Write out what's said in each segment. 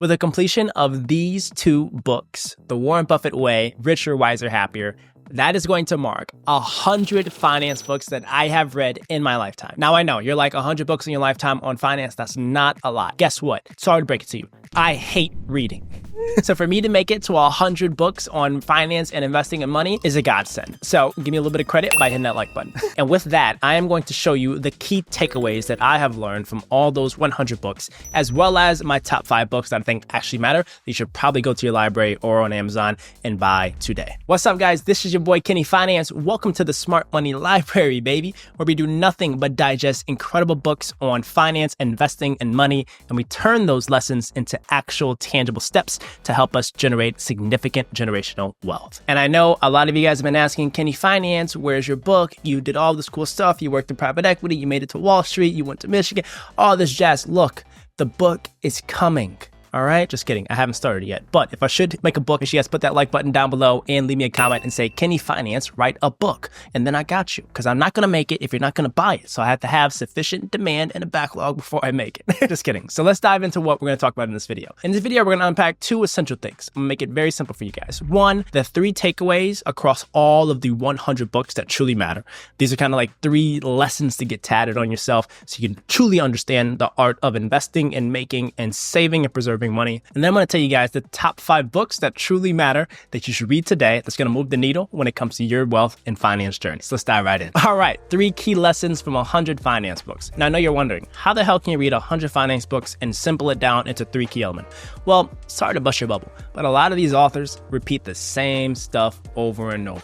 With the completion of these 2 books, The Warren Buffett Way, Richer, Wiser, Happier, that is going to mark 100 finance books that I have read in my lifetime. Now I know, you're like 100 books in your lifetime on finance, that's not a lot. Guess what? Sorry to break it to you. I hate reading. So for me to make it to 100 books on finance and investing and money is a godsend. So give me a little bit of credit by hitting that like button. And with that, I am going to show you the key takeaways that I have learned from all those 100 books, as well as my top 5 books that I think actually matter. You should probably go to your library or on Amazon and buy today. What's up, guys? This is your boy, Kenny Finance. Welcome to the Smart Money Library, baby, where we do nothing but digest incredible books on finance, investing, and money, and we turn those lessons into actual tangible steps to help us generate significant generational wealth. And I know a lot of you guys have been asking, Kenny Finance, where's your book? You did all this cool stuff. You worked in private equity. You made it to Wall Street. You went to Michigan. All this jazz. Look, the book is coming. All right, just kidding. I haven't started yet. But if I should make a book, you guys put that like button down below and leave me a comment and say, Kenny Finance, write a book. And then I got you, because I'm not going to make it if you're not going to buy it. So I have to have sufficient demand and a backlog before I make it. Just kidding. So let's dive into what we're going to talk about in this video. In this video, we're going to unpack 2 essential things. I'm going to make it very simple for you guys. 1, the 3 takeaways across all of the 100 books that truly matter. These are kind of like 3 lessons to get tatted on yourself so you can truly understand the art of investing and making and saving and preserving money. And then I'm going to tell you guys the top 5 books that truly matter that you should read today that's going to move the needle when it comes to your wealth and finance journey. So let's dive right in. All right, 3 key lessons from 100 finance books. Now I know you're wondering, how the hell can you read 100 finance books and simple it down into 3 key elements? Well, sorry to bust your bubble, but a lot of these authors repeat the same stuff over and over.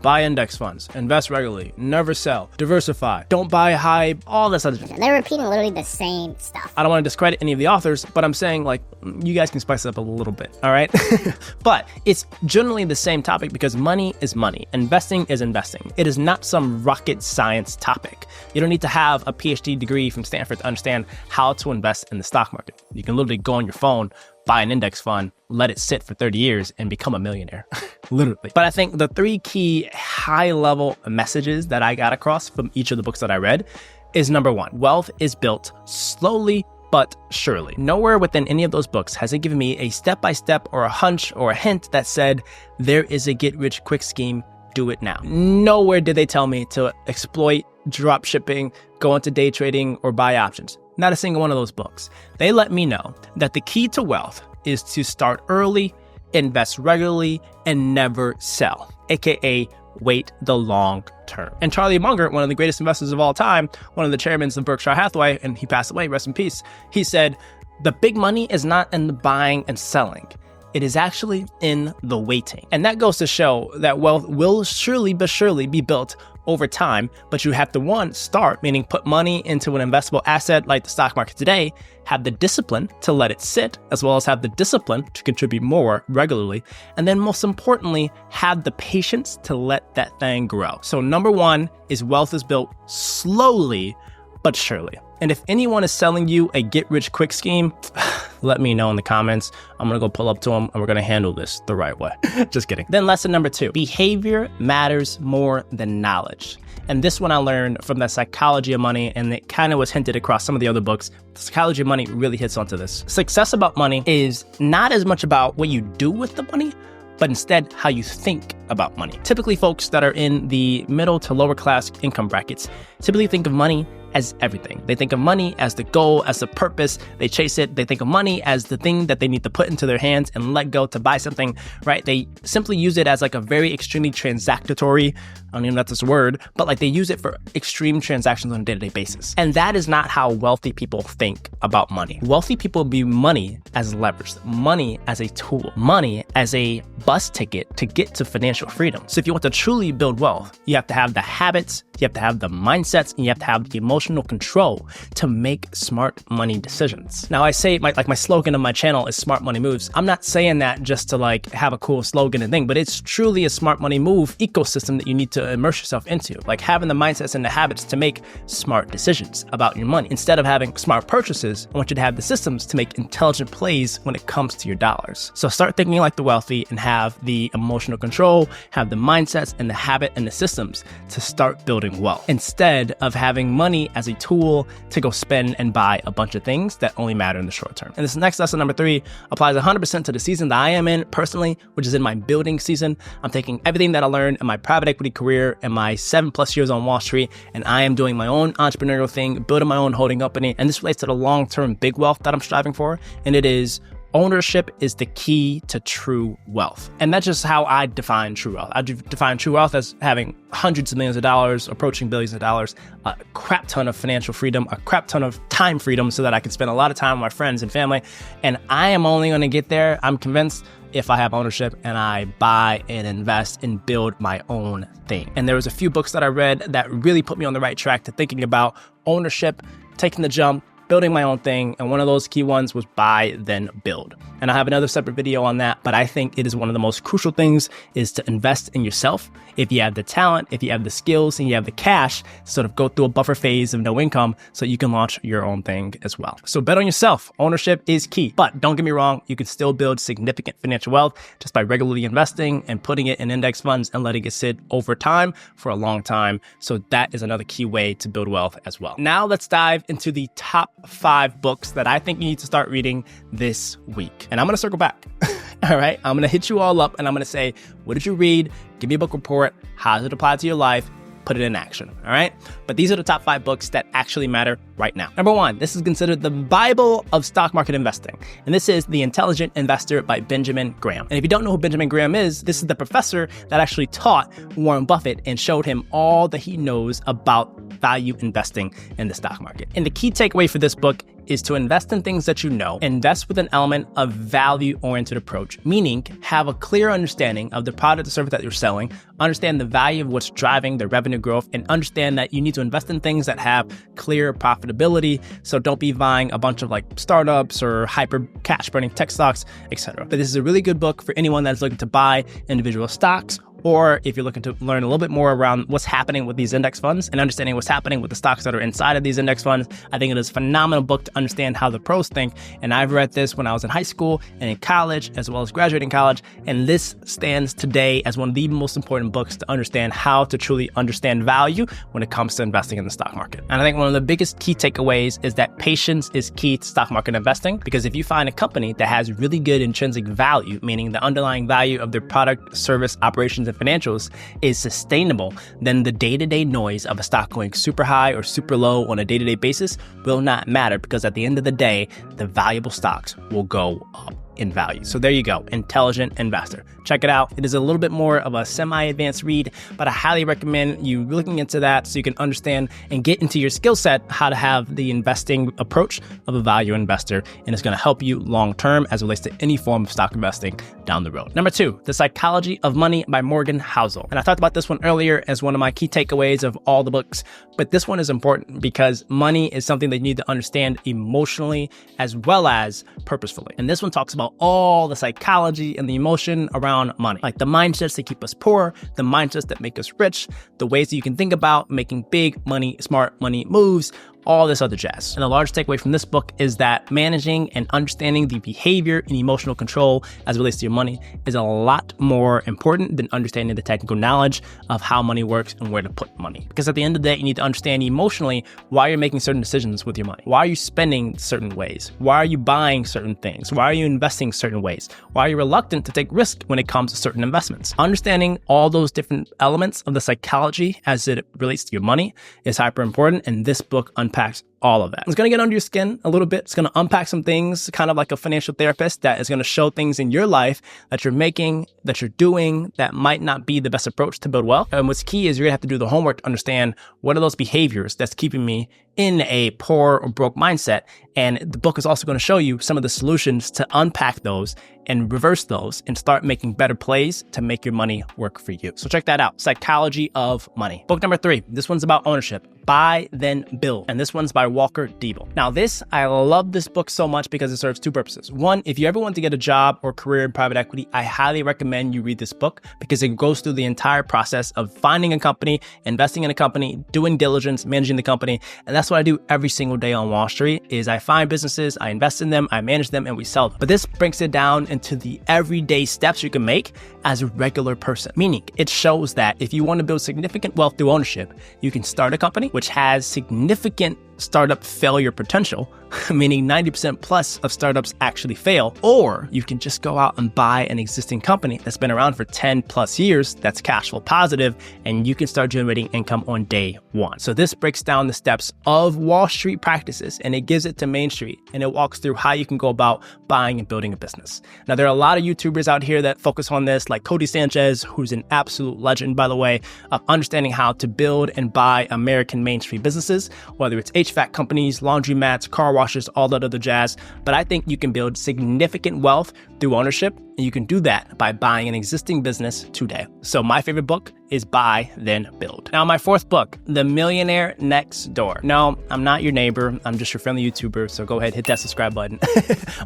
Buy index funds, invest regularly, never sell, diversify, don't buy high, all this other stuff. They're repeating literally the same stuff. I don't want to discredit any of the authors, but I'm saying, like, you guys can spice it up a little bit, all right? But it's generally the same topic because money is money. Investing is investing. It is not some rocket science topic. You don't need to have a PhD degree from Stanford to understand how to invest in the stock market. You can literally go on your phone, buy an index fund, let it sit for 30 years and become a millionaire, literally. But I think the 3 key high-level messages that I got across from each of the books that I read is number 1, wealth is built slowly but surely. Nowhere within any of those books has it given me a step-by-step or a hunch or a hint that said, there is a get-rich-quick scheme, do it now. Nowhere did they tell me to exploit drop shipping, go into day trading, or buy options. Not a single one of those books. They let me know that the key to wealth is to start early, invest regularly, and never sell, aka wait the long term. And Charlie Munger, one of the greatest investors of all time, one of the chairmen of Berkshire Hathaway, and he passed away, rest in peace, he said, the big money is not in the buying and selling. It is actually in the waiting. And that goes to show that wealth will surely but surely be built over time, but you have to 1, start, meaning put money into an investable asset like the stock market today, have the discipline to let it sit, as well as have the discipline to contribute more regularly, and then most importantly, have the patience to let that thing grow. So number 1 is wealth is built slowly but surely. And if anyone is selling you a get-rich-quick scheme, let me know in the comments. I'm gonna go pull up to them and we're gonna handle this the right way. Just kidding. Then lesson number 2, behavior matters more than knowledge. And this one I learned from the Psychology of Money, and it kind of was hinted across some of the other books. The Psychology of Money really hits onto this. Success about money is not as much about what you do with the money, but instead how you think about money. Typically, folks that are in the middle to lower class income brackets typically think of money as everything. They think of money as the goal, as the purpose. They chase it. They think of money as the thing that they need to put into their hands and let go to buy something, right? They simply use it as like a very extremely transactory, I don't even know if that's a word, but like they use it for extreme transactions on a day-to-day basis. And that is not how wealthy people think about money. Wealthy people view money as leverage, money as a tool, money as a bus ticket to get to financial freedom. So if you want to truly build wealth, you have to have the habits, you have to have the mindsets, and you have to have the emotional control to make smart money decisions. Now I say my slogan of my channel is smart money moves. I'm not saying that just to like have a cool slogan and thing, but it's truly a smart money move ecosystem that you need to immerse yourself into, like having the mindsets and the habits to make smart decisions about your money. Instead of having smart purchases, I want you to have the systems to make intelligent plays when it comes to your dollars. So start thinking like the wealthy and have the emotional control, have the mindsets and the habit and the systems to start building wealth, instead of having money money as a tool to go spend and buy a bunch of things that only matter in the short term. And this next lesson, number 3, applies 100% to the season that I am in personally, which is in my building season. I'm taking everything that I learned in my private equity career and my 7+ years on Wall Street, and I am doing my own entrepreneurial thing, building my own holding company. And this relates to the long-term big wealth that I'm striving for. And it is ownership is the key to true wealth. And that's just how I define true wealth. I define true wealth as having hundreds of millions of dollars, approaching billions of dollars, a crap ton of financial freedom, a crap ton of time freedom so that I can spend a lot of time with my friends and family. And I am only going to get there, I'm convinced, if I have ownership and I buy and invest and build my own thing. And there was a few books that I read that really put me on the right track to thinking about ownership, taking the jump, building my own thing. And one of those key ones was buy, then build. And I have another separate video on that, but I think it is one of the most crucial things is to invest in yourself. If you have the talent, if you have the skills, and you have the cash, sort of go through a buffer phase of no income so you can launch your own thing as well. So bet on yourself. Ownership is key. But don't get me wrong, you can still build significant financial wealth just by regularly investing and putting it in index funds and letting it sit over time for a long time. So that is another key way to build wealth as well. Now let's dive into the top 5 books that I think you need to start reading this week. And I'm going to circle back. All right. I'm going to hit you all up and I'm going to say, what did you read? Give me a book report. How does it apply to your life? Put it in action. All right. But these are the top 5 books that actually matter right now. Number 1, this is considered the Bible of stock market investing. And this is The Intelligent Investor by Benjamin Graham. And if you don't know who Benjamin Graham is, this is the professor that actually taught Warren Buffett and showed him all that he knows about value investing in the stock market. And the key takeaway for this book is to invest in things that you know, invest with an element of value-oriented approach, meaning have a clear understanding of the product or service that you're selling, understand the value of what's driving the revenue growth, and understand that you need to invest in things that have clear profitability. So don't be buying a bunch of like startups or hyper cash burning tech stocks, etc. But this is a really good book for anyone that's looking to buy individual stocks, or if you're looking to learn a little bit more around what's happening with these index funds and understanding what's happening with the stocks that are inside of these index funds. I think it is a phenomenal book to understand how the pros think. And I've read this when I was in high school and in college, as well as graduating college. And this stands today as one of the most important books to understand how to truly understand value when it comes to investing in the stock market. And I think one of the biggest key takeaways is that patience is key to stock market investing, because if you find a company that has really good intrinsic value, meaning the underlying value of their product, service, operations, and financials is sustainable, then the day-to-day noise of a stock going super high or super low on a day-to-day basis will not matter, because at the end of the day, the valuable stocks will go up in value. So there you go, Intelligent Investor. Check it out. It is a little bit more of a semi-advanced read, but I highly recommend you looking into that so you can understand and get into your skill set how to have the investing approach of a value investor, and it's going to help you long-term as it relates to any form of stock investing down the road. Number 2, The Psychology of Money by Morgan Housel. And I talked about this one earlier as one of my key takeaways of all the books, but this one is important because money is something that you need to understand emotionally as well as purposefully. And this one talks about all the psychology and the emotion around money, like the mindsets that keep us poor, the mindsets that make us rich, the ways that you can think about making big money, smart money moves, all this other jazz. And the large takeaway from this book is that managing and understanding the behavior and emotional control as it relates to your money is a lot more important than understanding the technical knowledge of how money works and where to put money. Because at the end of the day, you need to understand emotionally why you're making certain decisions with your money. Why are you spending certain ways? Why are you buying certain things? Why are you investing certain ways? Why are you reluctant to take risk when it comes to certain investments? Understanding all those different elements of the psychology as it relates to your money is hyper important, and this book unpacks all of that. It's going to get under your skin a little bit. It's going to unpack some things, kind of like a financial therapist, that is going to show things in your life that you're making, that you're doing, that might not be the best approach to build wealth. And what's key is you're going to have to do the homework to understand what are those behaviors that's keeping me in a poor or broke mindset. And the book is also going to show you some of the solutions to unpack those and reverse those and start making better plays to make your money work for you. So check that out. Psychology of Money. Book number 3. This one's about ownership. Buy, then build. And this one's by Walker Deibel. Now I love this book so much because it serves two purposes. One, if you ever want to get a job or career in private equity, I highly recommend you read this book because it goes through the entire process of finding a company, investing in a company, doing diligence, managing the company. And that's what I do every single day on Wall Street is I find businesses, I invest in them, I manage them, and we sell them. But this breaks it down into the everyday steps you can make as a regular person. Meaning it shows that if you want to build significant wealth through ownership, you can start a company which has significant startup failure potential, meaning 90% plus of startups actually fail, or you can just go out and buy an existing company that's been around for 10 plus years that's cash flow positive, and you can start generating income on day one. So this breaks down the steps of Wall Street practices and it gives it to Main Street, and it walks through how you can go about buying and building a business. Now, there are a lot of YouTubers out here that focus on this, like Cody Sanchez, who's an absolute legend, by the way, of understanding how to build and buy American Main Street businesses, whether it's HVAC companies, laundromats, car washes, all that other jazz. But I think you can build significant wealth through ownership, and you can do that by buying an existing business today. So my favorite book is Buy, Then Build. Now, my fourth book, The Millionaire Next Door. No, I'm not your neighbor. I'm just your friendly YouTuber, so go ahead, hit that subscribe button.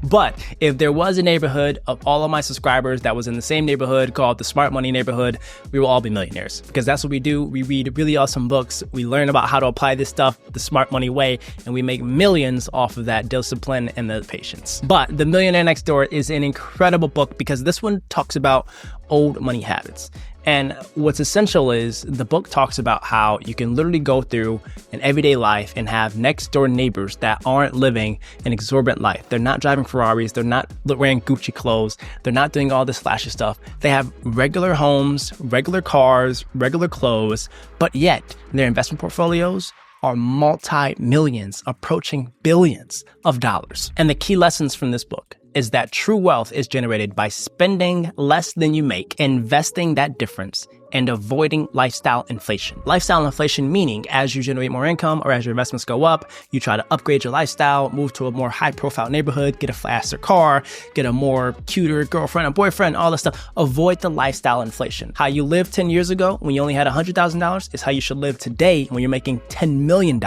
But if there was a neighborhood of all of my subscribers that was in the same neighborhood called the Smart Money neighborhood, we will all be millionaires because that's what we do. We read really awesome books. We learn about how to apply this stuff the smart money way, and we make millions off of that discipline and the patience. But The Millionaire Next Door is an incredible book because this one talks about old money habits. And what's essential is the book talks about how you can literally go through an everyday life and have next door neighbors that aren't living an exorbitant life. They're not driving Ferraris. They're not wearing Gucci clothes. They're not doing all this flashy stuff. They have regular homes, regular cars, regular clothes, but yet their investment portfolios are multi-millions, approaching billions of dollars. And the key lessons from this book is that true wealth is generated by spending less than you make, investing that difference, and avoiding lifestyle inflation. Lifestyle inflation meaning as you generate more income or as your investments go up, you try to upgrade your lifestyle, move to a more high-profile neighborhood, get a faster car, get a more cuter girlfriend or boyfriend, all this stuff. Avoid the lifestyle inflation. How you lived 10 years ago when you only had $100,000 is how you should live today when you're making $10 million,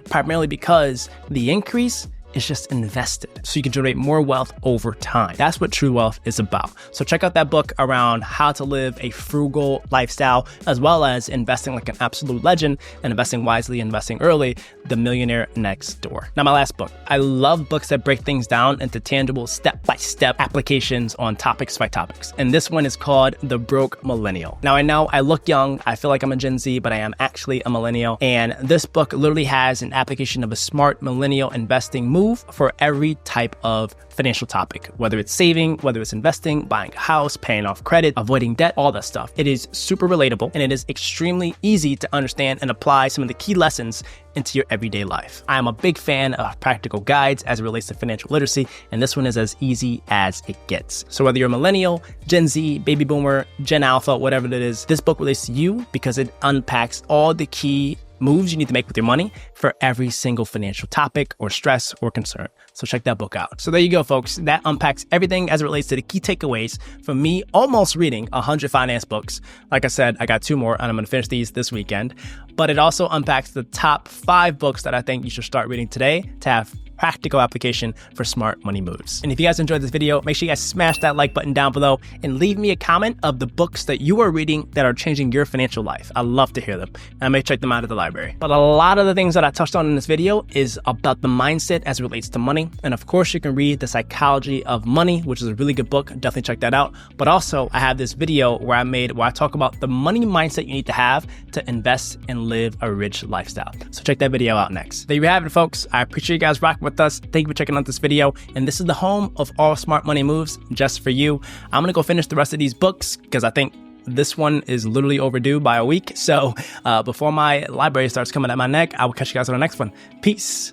primarily because the increase is just invested so you can generate more wealth over time. That's what true wealth is about. So check out that book around how to live a frugal lifestyle, as well as investing like an absolute legend and investing wisely, investing early, The Millionaire Next Door. Now, my last book. I love books that break things down into tangible step-by-step applications on topics by topics. And this one is called The Broke Millennial. Now, I know I look young. I feel like I'm a Gen Z, but I am actually a millennial. And this book literally has an application of a smart millennial investing move for every type of financial topic, whether it's saving, whether it's investing, buying a house, paying off credit, avoiding debt, all that stuff. It is super relatable and it is extremely easy to understand and apply some of the key lessons into your everyday life. I am a big fan of practical guides as it relates to financial literacy, and this one is as easy as it gets. So whether you're a millennial, Gen Z, baby boomer, Gen Alpha, whatever it is, this book relates to you because it unpacks all the key moves you need to make with your money for every single financial topic or stress or concern. So check that book out. So there you go, folks. That unpacks everything as it relates to the key takeaways from me almost reading 100 finance books. Like I said, I got 2 more and I'm going to finish these this weekend. But it also unpacks the top 5 books that I think you should start reading today to have practical application for smart money moves. And if you guys enjoyed this video, make sure you guys smash that like button down below and leave me a comment of the books that you are reading that are changing your financial life. I love to hear them. And I may check them out at the library. But a lot of the things that I touched on in this video is about the mindset as it relates to money. And of course, you can read The Psychology of Money, which is a really good book. Definitely check that out. But also, I have this video where I talk about the money mindset you need to have to invest and live a rich lifestyle. So check that video out next. There you have it, folks. I appreciate you guys rocking with us. Thank you for checking out this video. And this is the home of all smart money moves just for you. I'm going to go finish the rest of these books because I think this one is literally overdue by a week. So before my library starts coming at my neck, I will catch you guys on the next one. Peace.